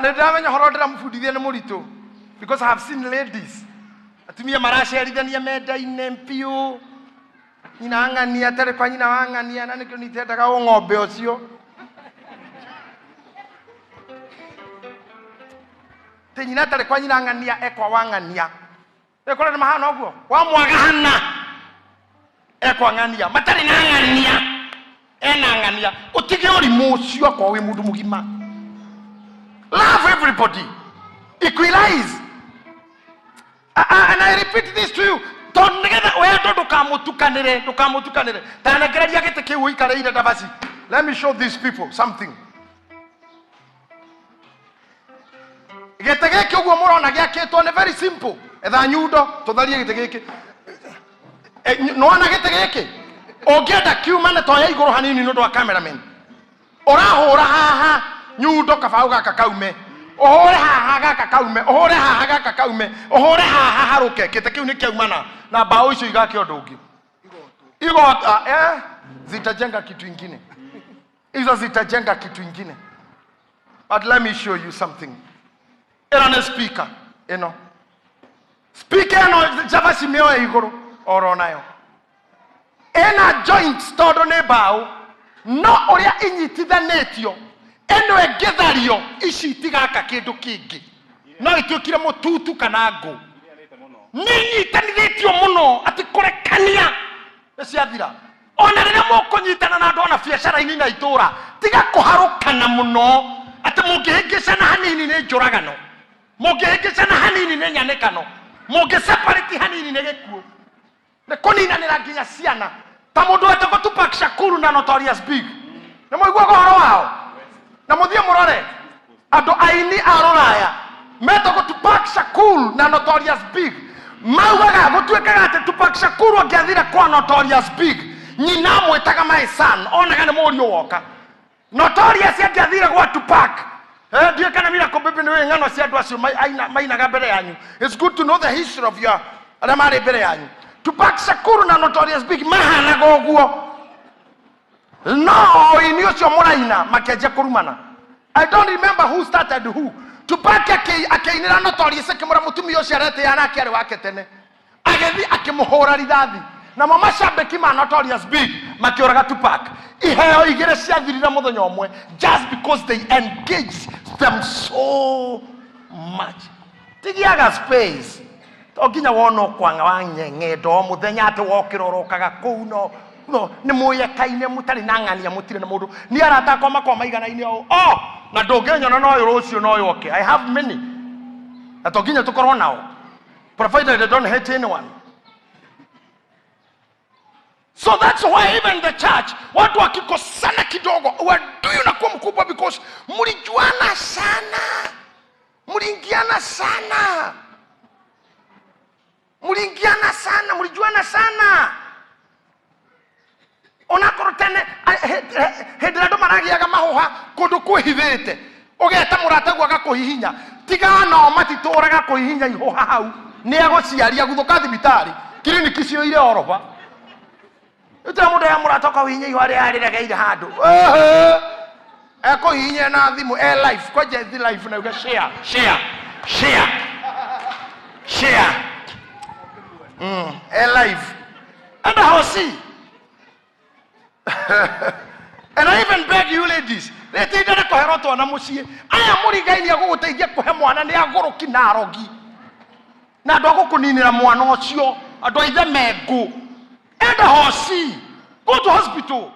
Nedamenya horodera mfudithia ni murito because I have seen ladies atumia marasherithania menda-inĩ mpiu nyina ang'ania tare kwa nyina wang'ania na nikio nitendaga ng'ombe ucio te nyina tare kwa nyina ang'ania ekwa wang'ania ekora ni mahana uguo wa mwagahana ekwa ng'ania matari na ng'ania ena ng'ania utige urimu ucio kwa wi mundu mugima. Love everybody, equalize. And I repeat this to you. Don't together where do kamutukanire. Tanagereria gete kiu ikareire dabasi. Let me show these people something. Gete geke uguo murona giakitwo ne very simple. Etha nyundo tutharie gete geke. No ana gete geke. Ogeda kiumane toya iguru hanini no do cameraman. Orahura haha nyundo kabau gaka kaume. Ohore haha gaka kaume. Ohore haha gaka kaume. Ohore haha haruke. Gete kiu ni kiumana na bao icio igake undu ungi. Igota zitajenga kitu kingine. Hizo zitajenga kitu kingine. But let me show you something. Ena speaker, Speaker no java simeo iguru oro nayo. Ena joints todo ne bao no oria inyitithanetio. Eno egethario ici itigaka kindu kingi. No ituikire mututu kana ngo. Ninyitanithitio muno ati kurekania ciathira. Ona riria mukunyitana na andu ona biacara-ini na itura tiga kuharukana muno ati mungihingicana hanini ni njuragano. Mungihingicana hanini ni nyanekano. Mungiseparate hanini ni gikuo. Ne kuninanira nginya ciana. Ta mundu etagwo Tupac Shakur na Notorious Big. Na muigua gohoro wao. Na muthie murore andu aini a Ruraya metagwo Tupac Shakur na Notorious Big. Maugaga gutuikaga ati Tupac Shakur angiathire kwa Notorious Big nyina mwetaga my son onaga ni murio woka. Notorious angiathire kwa Tupac ndiye kana mira ko bebe ni ngano cia andu acio mainaga mbere yanyu. It's good to know the history of your aramare mbere yanyu. Tupac Shakur na Notorious Big mahanaga uguo. No, in ucio muraina makeje kurumana. I don't remember who started who. Tupac akainira Notorious akimura mutumia ucio arete yana akari wake tene. Agethi akimuhura rithathi. Na mama shabeki ma Notorious Big makiuraga Tupac. Iheo igire ciathirira muthenya umwe just because they engaged them so much. Tigiaga space. Toginya wono kwanga wanyenge do muthenya ati wokirorokaga kuu no ni muyekaine mutari na ng'ania mutire na mundu ni arata kwa makwa maigana-ini o na ndungenyona no yo rucio no yo okay. I have many na toginya tukorwo nao provided they don't hate anyone. So that's why even the church watu wakikosana kidogo wadui unakuwa mkubwa because mulijuana sana, muliingiana sana, mulijuana sana. Ona korotene hedra maragiaga mahoha kundu kuhithite ugeta murata gwaga kuhihinya tiga no matituraga kuhihinya ihoha hau ni agociaria guthuka thibitari kiriniki cio ire oroba ita mundu ya murata ka hihinya ihore ariregeire handu hihinya na thimu life kwa jethi life na uga share life and how see. And I even beg you ladies, let me tell you koheroto na mucie aya murigaini aguguteithia kuhe mwana ni agoroki na arogi na ndogo kuninira mwana ucio andu aithe mengu enda hosi go to hospital